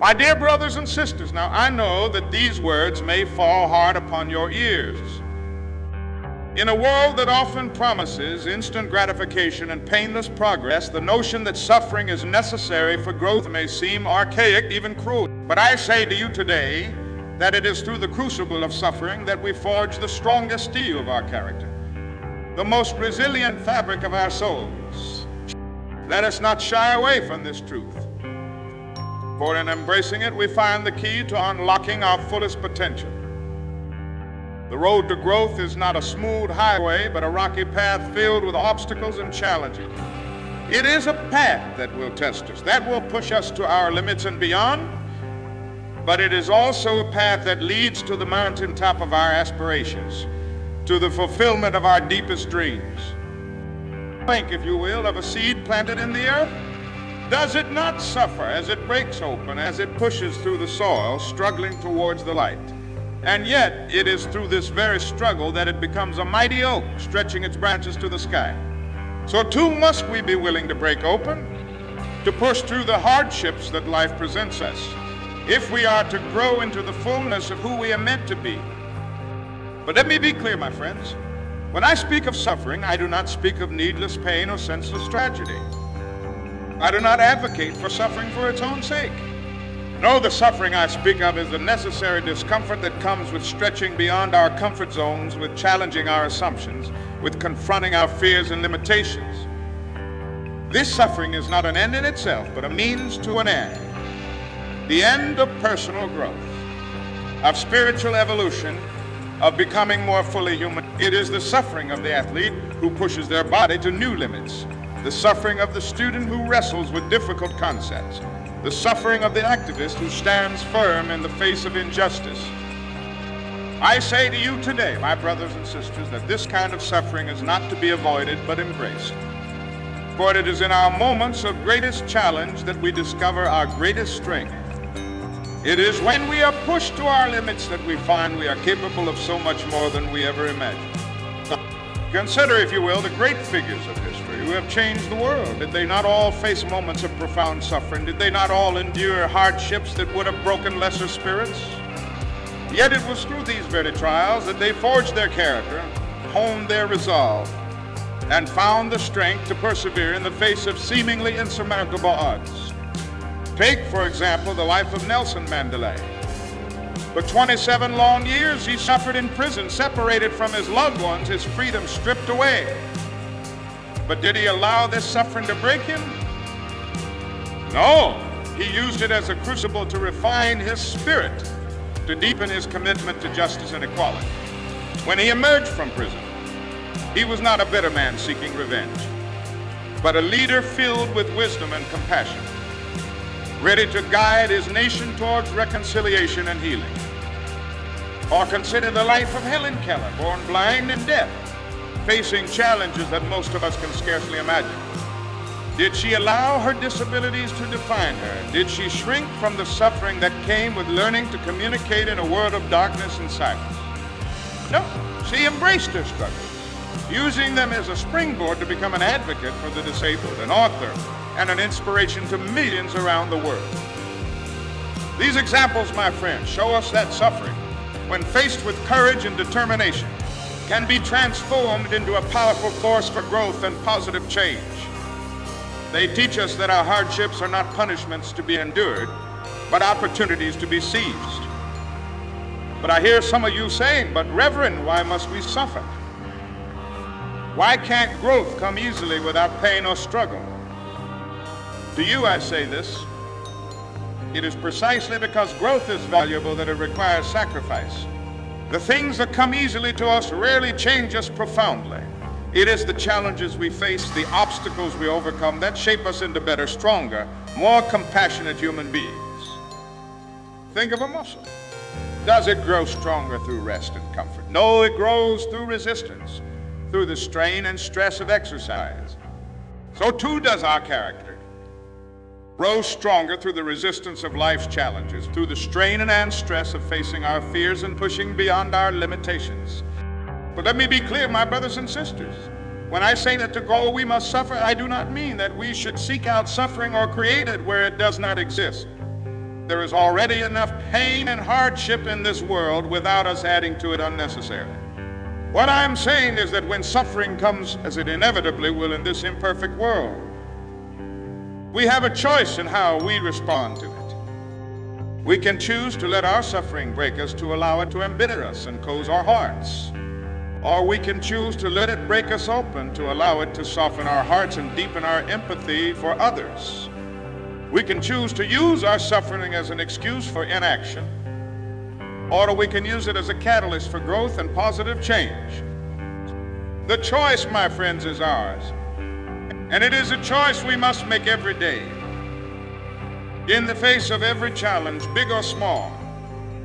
My dear brothers and sisters, now I know that these words may fall hard upon your ears. In a world that often promises instant gratification and painless progress, the notion that suffering is necessary for growth may seem archaic, even cruel. But I say to you today that it is through the crucible of suffering that we forge the strongest steel of our character, the most resilient fabric of our souls. Let us not shy away from this truth, for in embracing it we find the key to unlocking our fullest potential. The road to growth is not a smooth highway, but a rocky path filled with obstacles and challenges. It is a path that will test us, that will push us to our limits and beyond, but it is also a path that leads to the mountaintop of our aspirations, to the fulfillment of our deepest dreams. Think, if you will, of a seed planted in the earth. Does it not suffer as it breaks open, as it pushes through the soil, struggling towards the light? And yet, it is through this very struggle that it becomes a mighty oak, stretching its branches to the sky. So too must we be willing to break open, to push through the hardships that life presents us, if we are to grow into the fullness of who we are meant to be. But let me be clear, my friends. When I speak of suffering, I do not speak of needless pain or senseless tragedy. I do not advocate for suffering for its own sake. No, the suffering I speak of is the necessary discomfort that comes with stretching beyond our comfort zones, with challenging our assumptions, with confronting our fears and limitations. This suffering is not an end in itself, but a means to an end. The end of personal growth, of spiritual evolution, of becoming more fully human. It is the suffering of the athlete who pushes their body to new limits, the suffering of the student who wrestles with difficult concepts, the suffering of the activist who stands firm in the face of injustice. I say to you today, my brothers and sisters, that this kind of suffering is not to be avoided but embraced. For it is in our moments of greatest challenge that we discover our greatest strength. It is when we are pushed to our limits that we find we are capable of so much more than we ever imagined. Consider, if you will, the great figures of history who have changed the world. Did they not all face moments of profound suffering? Did they not all endure hardships that would have broken lesser spirits? Yet it was through these very trials that they forged their character, honed their resolve, and found the strength to persevere in the face of seemingly insurmountable odds. Take, for example, the life of Nelson Mandela. For 27 long years, he suffered in prison, separated from his loved ones, his freedom stripped away. But did he allow this suffering to break him? No. He used it as a crucible to refine his spirit, to deepen his commitment to justice and equality. When he emerged from prison, he was not a bitter man seeking revenge, but a leader filled with wisdom and compassion, ready to guide his nation towards reconciliation and healing. Or consider the life of Helen Keller, born blind and deaf, facing challenges that most of us can scarcely imagine. Did she allow her disabilities to define her? Did she shrink from the suffering that came with learning to communicate in a world of darkness and silence? No, she embraced her struggles, using them as a springboard to become an advocate for the disabled, an author, and an inspiration to millions around the world. These examples, my friends, show us that suffering, when faced with courage and determination, can be transformed into a powerful force for growth and positive change. They teach us that our hardships are not punishments to be endured, but opportunities to be seized. But I hear some of you saying, "But Reverend, why must we suffer? Why can't growth come easily without pain or struggle?" To you I say this: it is precisely because growth is valuable that it requires sacrifice. The things that come easily to us rarely change us profoundly. It is the challenges we face, the obstacles we overcome, that shape us into better, stronger, more compassionate human beings. Think of a muscle. Does it grow stronger through rest and comfort? No, it grows through resistance, through the strain and stress of exercise. So too does our character grow stronger through the resistance of life's challenges, through the strain and stress of facing our fears and pushing beyond our limitations. But let me be clear, my brothers and sisters. When I say that to grow we must suffer, I do not mean that we should seek out suffering or create it where it does not exist. there is already enough pain and hardship in this world without us adding to it unnecessarily. What I'm saying is that when suffering comes, as it inevitably will in this imperfect world, we have a choice in how we respond to it. We can choose to let our suffering break us, to allow it to embitter us and close our hearts. Or we can choose to let it break us open, to allow it to soften our hearts and deepen our empathy for others. We can choose to use our suffering as an excuse for inaction, or we can use it as a catalyst for growth and positive change. The choice, my friends, is ours. And it is a choice we must make every day. In the face of every challenge, big or small,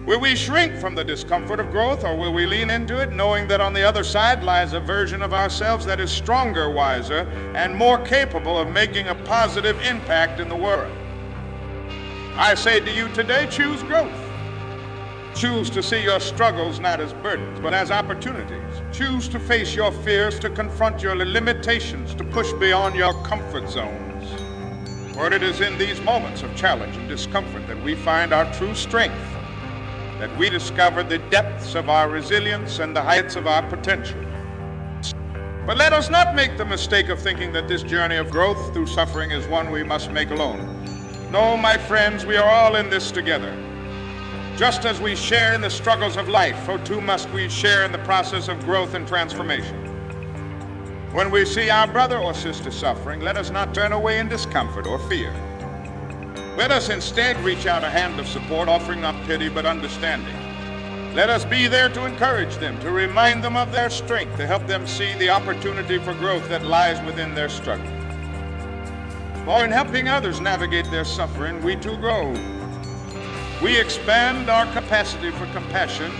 will we shrink from the discomfort of growth, or will we lean into it, knowing that on the other side lies a version of ourselves that is stronger, wiser, and more capable of making a positive impact in the world? I say to you today, choose growth. Choose to see your struggles not as burdens, but as opportunities. Choose to face your fears, to confront your limitations, to push beyond your comfort zones. For it is in these moments of challenge and discomfort that we find our true strength, that we discover the depths of our resilience and the heights of our potential. But let us not make the mistake of thinking that this journey of growth through suffering is one we must make alone. No, my friends, we are all in this together. Just as we share in the struggles of life, so too must we share in the process of growth and transformation. When we see our brother or sister suffering, let us not turn away in discomfort or fear. Let us instead reach out a hand of support, offering not pity but understanding. Let us be there to encourage them, to remind them of their strength, to help them see the opportunity for growth that lies within their struggle. For in helping others navigate their suffering, we too grow. We expand our capacity for compassion.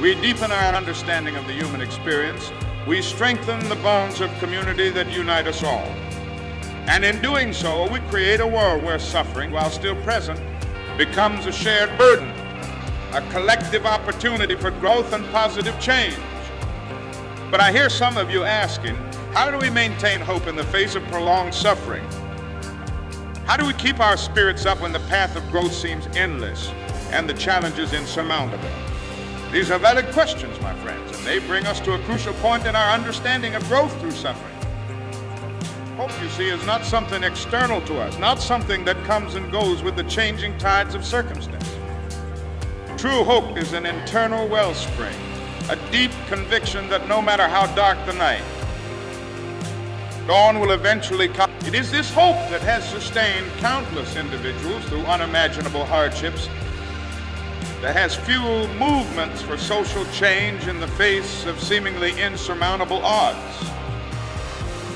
We deepen our understanding of the human experience. We strengthen the bonds of community that unite us all. And in doing so, we create a world where suffering, while still present, becomes a shared burden, a collective opportunity for growth and positive change. But I hear some of you asking, how do we maintain hope in the face of prolonged suffering? How do we keep our spirits up when the path of growth seems endless and the challenges insurmountable? These are valid questions, my friends, and they bring us to a crucial point in our understanding of growth through suffering. Hope, you see, is not something external to us, not something that comes and goes with the changing tides of circumstance. True hope is an internal wellspring, a deep conviction that no matter how dark the night, dawn will eventually come. It is this hope that has sustained countless individuals through unimaginable hardships, that has fueled movements for social change in the face of seemingly insurmountable odds.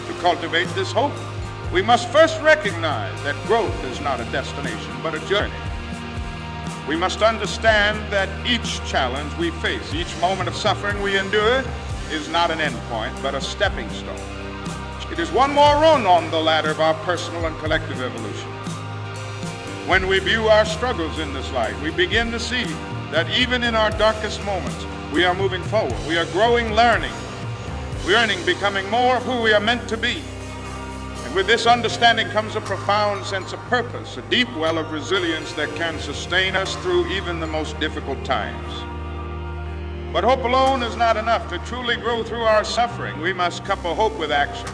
To cultivate this hope, we must first recognize that growth is not a destination, but a journey. We must understand that each challenge we face, each moment of suffering we endure, is not an endpoint, but a stepping stone. It is one more rung on the ladder of our personal and collective evolution. When we view our struggles in this light, we begin to see that even in our darkest moments, we are moving forward. We are growing, learning, becoming more of who we are meant to be. And with this understanding comes a profound sense of purpose, a deep well of resilience that can sustain us through even the most difficult times. But hope alone is not enough. To truly grow through our suffering, we must couple hope with action.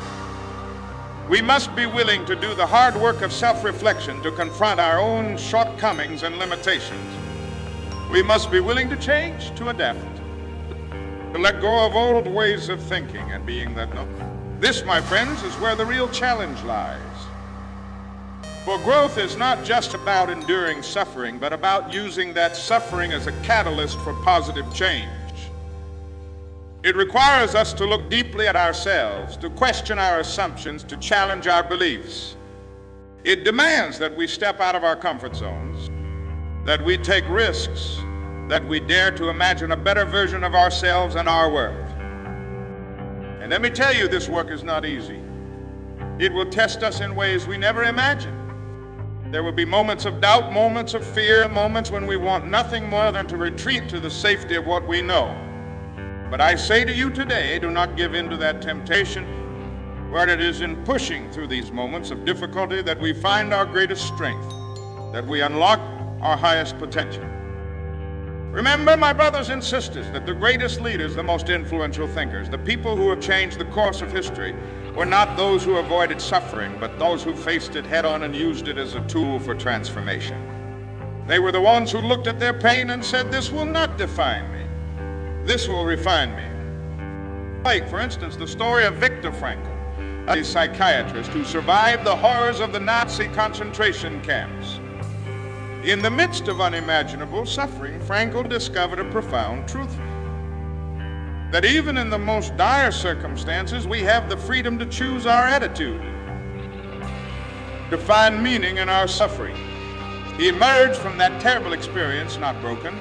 We must be willing to do the hard work of self-reflection, to confront our own shortcomings and limitations. We must be willing to change, to adapt, to let go of old ways of thinking and being that no. This, my friends, is where the real challenge lies. For growth is not just about enduring suffering, but about using that suffering as a catalyst for positive change. It requires us to look deeply at ourselves, to question our assumptions, to challenge our beliefs. It demands that we step out of our comfort zones, that we take risks, that we dare to imagine a better version of ourselves and our world. And let me tell you, this work is not easy. It will test us in ways we never imagined. There will be moments of doubt, moments of fear, moments when we want nothing more than to retreat to the safety of what we know. But I say to you today, do not give in to that temptation, where it is in pushing through these moments of difficulty that we find our greatest strength, that we unlock our highest potential. Remember, my brothers and sisters, that the greatest leaders, the most influential thinkers, the people who have changed the course of history, were not those who avoided suffering, but those who faced it head-on and used it as a tool for transformation. They were the ones who looked at their pain and said, "This will not define me. This will refine me." Like, for instance, the story of Viktor Frankl, a psychiatrist who survived the horrors of the Nazi concentration camps. In the midst of unimaginable suffering, Frankl discovered a profound truth: that even in the most dire circumstances, we have the freedom to choose our attitude, to find meaning in our suffering. He emerged from that terrible experience not broken,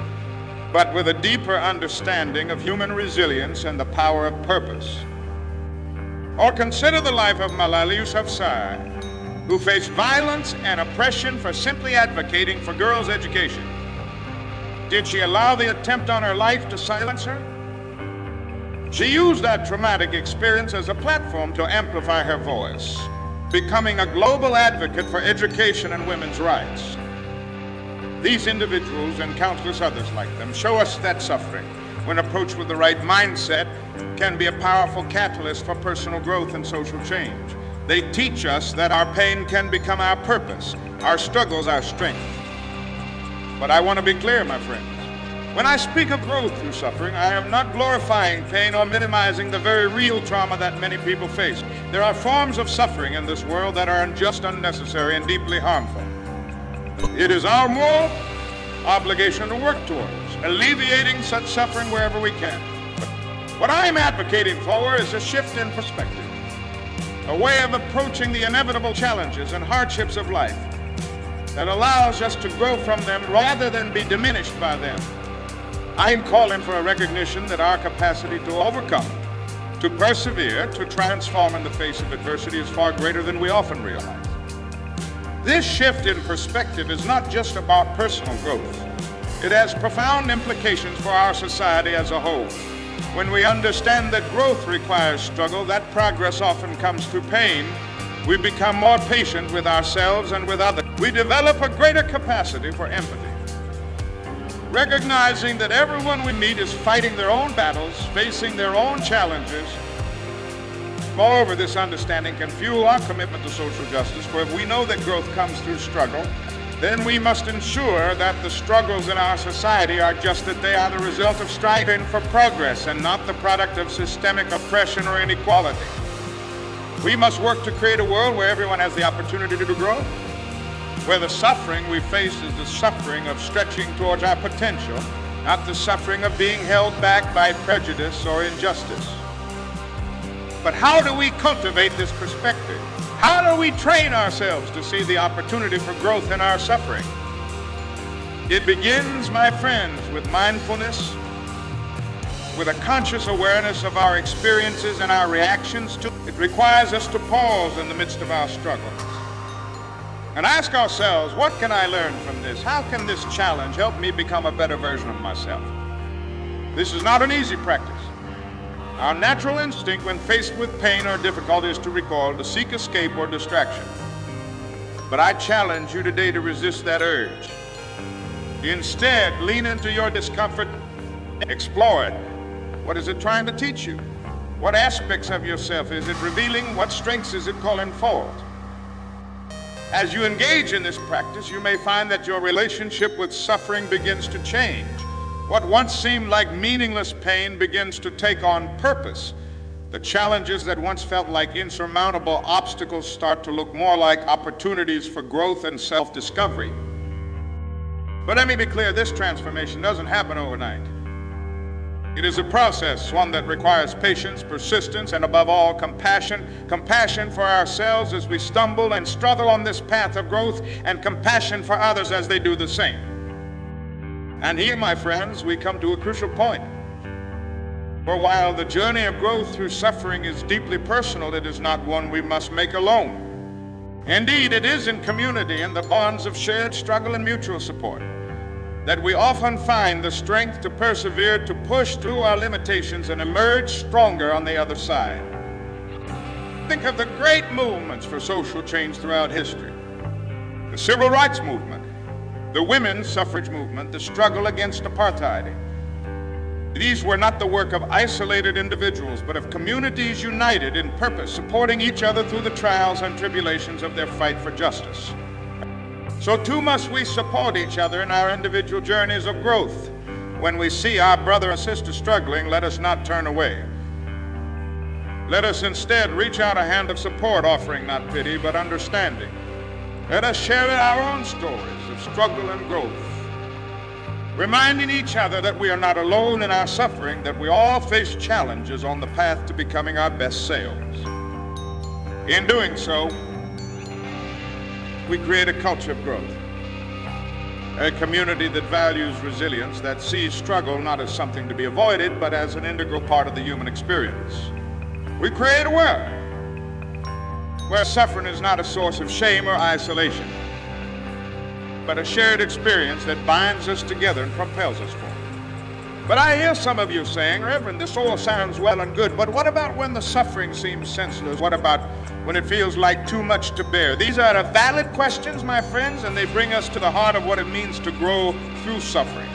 but with a deeper understanding of human resilience and the power of purpose. Or consider the life of Malala Yousafzai, who faced violence and oppression for simply advocating for girls' education. Did she allow the attempt on her life to silence her? She used that traumatic experience as a platform to amplify her voice, becoming a global advocate for education and women's rights. These individuals and countless others like them show us that suffering, when approached with the right mindset, can be a powerful catalyst for personal growth and social change. They teach us that our pain can become our purpose, our struggles our strength. But I want to be clear, my friends. When I speak of growth through suffering, I am not glorifying pain or minimizing the very real trauma that many people face. There are forms of suffering in this world that are unjust, unnecessary, and deeply harmful. It is our moral obligation to work towards alleviating such suffering wherever we can. What I'm advocating for is a shift in perspective, a way of approaching the inevitable challenges and hardships of life that allows us to grow from them rather than be diminished by them. I'm calling for a recognition that our capacity to overcome, to persevere, to transform in the face of adversity is far greater than we often realize. This shift in perspective is not just about personal growth. It has profound implications for our society as a whole. When we understand that growth requires struggle, that progress often comes through pain, we become more patient with ourselves and with others. We develop a greater capacity for empathy, recognizing that everyone we meet is fighting their own battles, facing their own challenges. Moreover, this understanding can fuel our commitment to social justice, for if we know that growth comes through struggle, then we must ensure that the struggles in our society are just that they are the result of striving for progress and not the product of systemic oppression or inequality. We must work to create a world where everyone has the opportunity to grow, where the suffering we face is the suffering of stretching towards our potential, not the suffering of being held back by prejudice or injustice. But how do we cultivate this perspective? How do we train ourselves to see the opportunity for growth in our suffering? It begins, my friends, with mindfulness, with a conscious awareness of our experiences and our reactions to it. It requires us to pause in the midst of our struggles and ask ourselves, what can I learn from this? How can this challenge help me become a better version of myself? This is not an easy practice. Our natural instinct when faced with pain or difficulty is to recoil, to seek escape or distraction. But I challenge you today to resist that urge. Instead, lean into your discomfort, explore it. What is it trying to teach you? What aspects of yourself is it revealing? What strengths is it calling forth? As you engage in this practice, you may find that your relationship with suffering begins to change. What once seemed like meaningless pain begins to take on purpose. The challenges that once felt like insurmountable obstacles start to look more like opportunities for growth and self-discovery. But let me be clear, this transformation doesn't happen overnight. It is a process, one that requires patience, persistence, and above all, compassion. Compassion for ourselves as we stumble and struggle on this path of growth, and compassion for others as they do the same. And here, my friends, we come to a crucial point. For while the journey of growth through suffering is deeply personal, it is not one we must make alone. Indeed, it is in community and the bonds of shared struggle and mutual support that we often find the strength to persevere, to push through our limitations and emerge stronger on the other side. Think of the great movements for social change throughout history. The civil rights movement, the women's suffrage movement, the struggle against apartheid. These were not the work of isolated individuals, but of communities united in purpose, supporting each other through the trials and tribulations of their fight for justice. So too must we support each other in our individual journeys of growth. When we see our brother or sister struggling, let us not turn away. Let us instead reach out a hand of support, offering not pity, but understanding. Let us share our own stories of struggle and growth, reminding each other that we are not alone in our suffering, that we all face challenges on the path to becoming our best selves. In doing so, we create a culture of growth, a community that values resilience, that sees struggle not as something to be avoided, but as an integral part of the human experience. We create a world where suffering is not a source of shame or isolation, but a shared experience that binds us together and propels us forward. But I hear some of you saying, Reverend, this all sounds well and good, but what about when the suffering seems senseless? What about when it feels like too much to bear? These are valid questions, my friends, and they bring us to the heart of what it means to grow through suffering.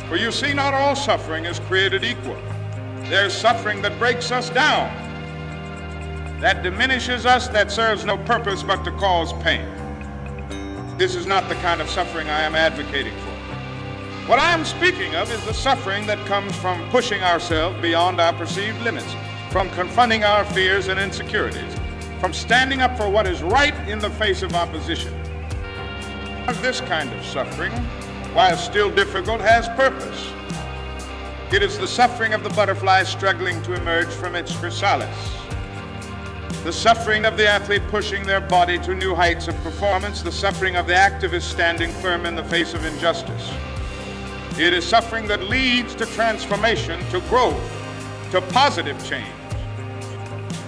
For you see, not all suffering is created equal. There's suffering that breaks us down, that diminishes us, that serves no purpose but to cause pain. This is not the kind of suffering I am advocating for. What I am speaking of is the suffering that comes from pushing ourselves beyond our perceived limits, from confronting our fears and insecurities, from standing up for what is right in the face of opposition. This kind of suffering, while still difficult, has purpose. It is the suffering of the butterfly struggling to emerge from its chrysalis, the suffering of the athlete pushing their body to new heights of performance, the suffering of the activist standing firm in the face of injustice. It is suffering that leads to transformation, to growth, to positive change.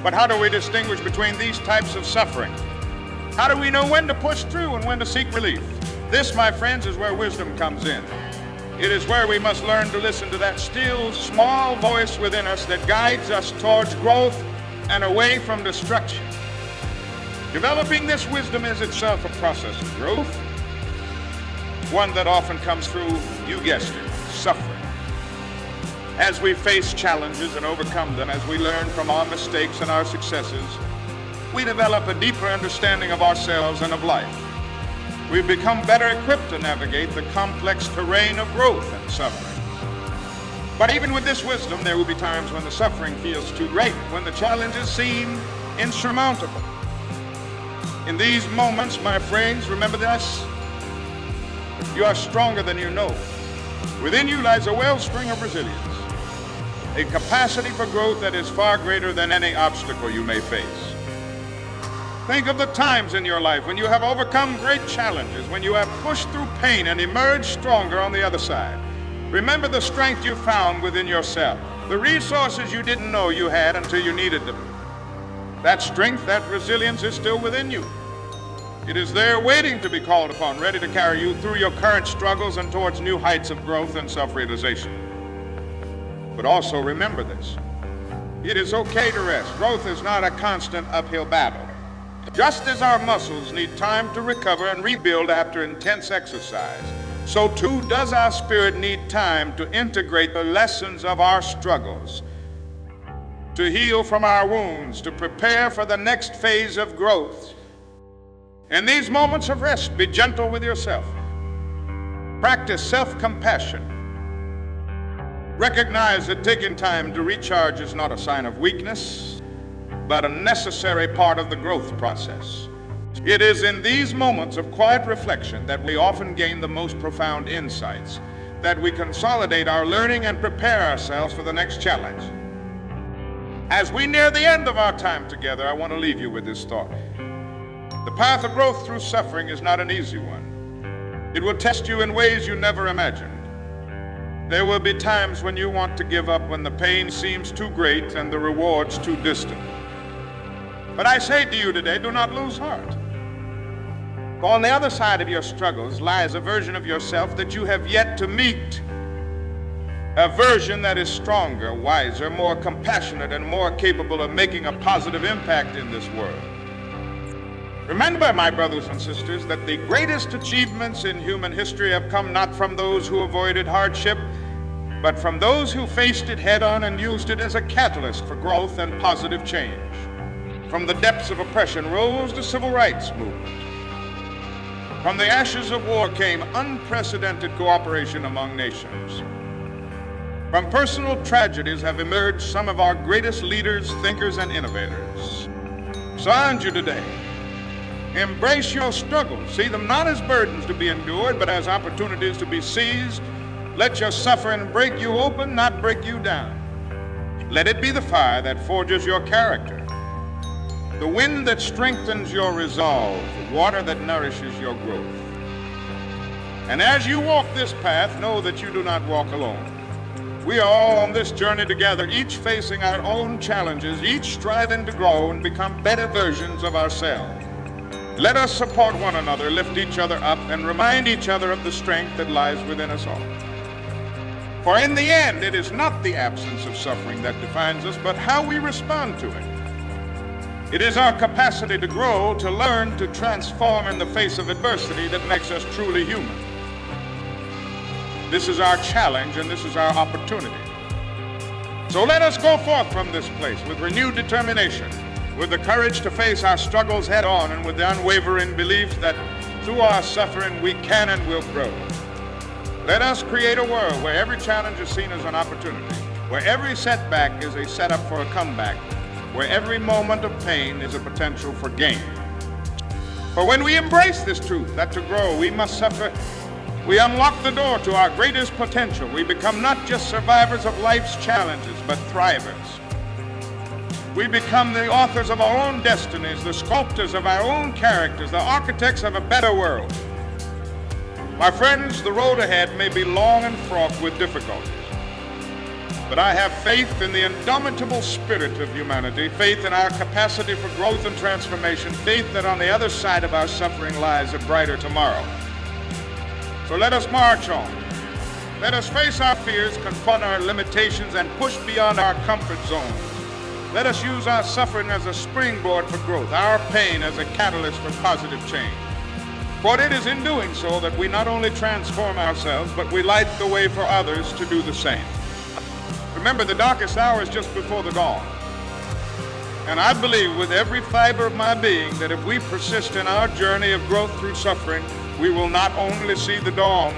But how do we distinguish between these types of suffering? How do we know when to push through and when to seek relief? This, my friends, is where wisdom comes in. It is where we must learn to listen to that still, small voice within us that guides us towards growth and away from destruction. Developing this wisdom is itself a process of growth, one that often comes through, you guessed it, suffering. As we face challenges and overcome them, as we learn from our mistakes and our successes, we develop a deeper understanding of ourselves and of life. We become better equipped to navigate the complex terrain of growth and suffering. But even with this wisdom, there will be times when the suffering feels too great, when the challenges seem insurmountable. In these moments, my friends, remember this: you are stronger than you know. Within you lies a wellspring of resilience, a capacity for growth that is far greater than any obstacle you may face. Think of the times in your life when you have overcome great challenges, when you have pushed through pain and emerged stronger on the other side. Remember the strength you found within yourself, the resources you didn't know you had until you needed them. That strength, that resilience is still within you. It is there waiting to be called upon, ready to carry you through your current struggles and towards new heights of growth and self-realization. But also remember this: it is okay to rest. Growth is not a constant uphill battle. Just as our muscles need time to recover and rebuild after intense exercise, so too does our spirit need time to integrate the lessons of our struggles, to heal from our wounds, to prepare for the next phase of growth. In these moments of rest, be gentle with yourself. Practice self-compassion. Recognize that taking time to recharge is not a sign of weakness, but a necessary part of the growth process. It is in these moments of quiet reflection that we often gain the most profound insights, that we consolidate our learning and prepare ourselves for the next challenge. As we near the end of our time together, I want to leave you with this thought. The path of growth through suffering is not an easy one. It will test you in ways you never imagined. There will be times when you want to give up, when the pain seems too great and the rewards too distant. But I say to you today, do not lose heart. For on the other side of your struggles lies a version of yourself that you have yet to meet. A version that is stronger, wiser, more compassionate, and more capable of making a positive impact in this world. Remember, my brothers and sisters, that the greatest achievements in human history have come not from those who avoided hardship, but from those who faced it head-on and used it as a catalyst for growth and positive change. From the depths of oppression rose the civil rights movement. From the ashes of war came unprecedented cooperation among nations. From personal tragedies have emerged some of our greatest leaders, thinkers, and innovators. So I urge you today, embrace your struggles. See them not as burdens to be endured, but as opportunities to be seized. Let your suffering break you open, not break you down. Let it be the fire that forges your character, the wind that strengthens your resolve, the water that nourishes your growth. And as you walk this path, know that you do not walk alone. We are all on this journey together, each facing our own challenges, each striving to grow and become better versions of ourselves. Let us support one another, lift each other up, and remind each other of the strength that lies within us all. For in the end, it is not the absence of suffering that defines us, but how we respond to it. It is our capacity to grow, to learn, to transform in the face of adversity that makes us truly human. This is our challenge and this is our opportunity. So let us go forth from this place with renewed determination, with the courage to face our struggles head on, and with the unwavering belief that through our suffering we can and will grow. Let us create a world where every challenge is seen as an opportunity, where every setback is a setup for a comeback, where every moment of pain is a potential for gain. For when we embrace this truth that to grow we must suffer, we unlock the door to our greatest potential. We become not just survivors of life's challenges, but thrivers. We become the authors of our own destinies, the sculptors of our own characters, the architects of a better world. My friends, the road ahead may be long and fraught with difficulties, but I have faith in the indomitable spirit of humanity, faith in our capacity for growth and transformation, faith that on the other side of our suffering lies a brighter tomorrow. So let us march on. Let us face our fears, confront our limitations, and push beyond our comfort zones. Let us use our suffering as a springboard for growth, our pain as a catalyst for positive change. For it is in doing so that we not only transform ourselves, but we light the way for others to do the same. Remember, the darkest hour is just before the dawn. And I believe with every fiber of my being that if we persist in our journey of growth through suffering, we will not only see the dawn,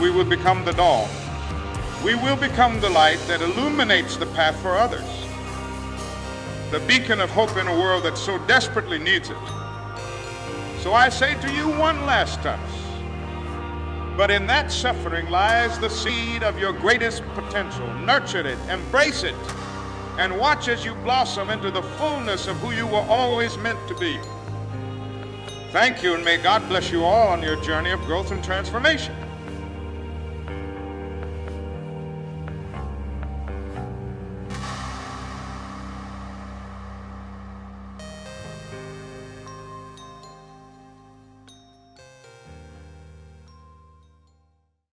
we will become the dawn. We will become the light that illuminates the path for others, the beacon of hope in a world that so desperately needs it. So I say to you one last time, but in that suffering lies the seed of your greatest potential. Nurture it, embrace it, and watch as you blossom into the fullness of who you were always meant to be. Thank you, and may God bless you all on your journey of growth and transformation.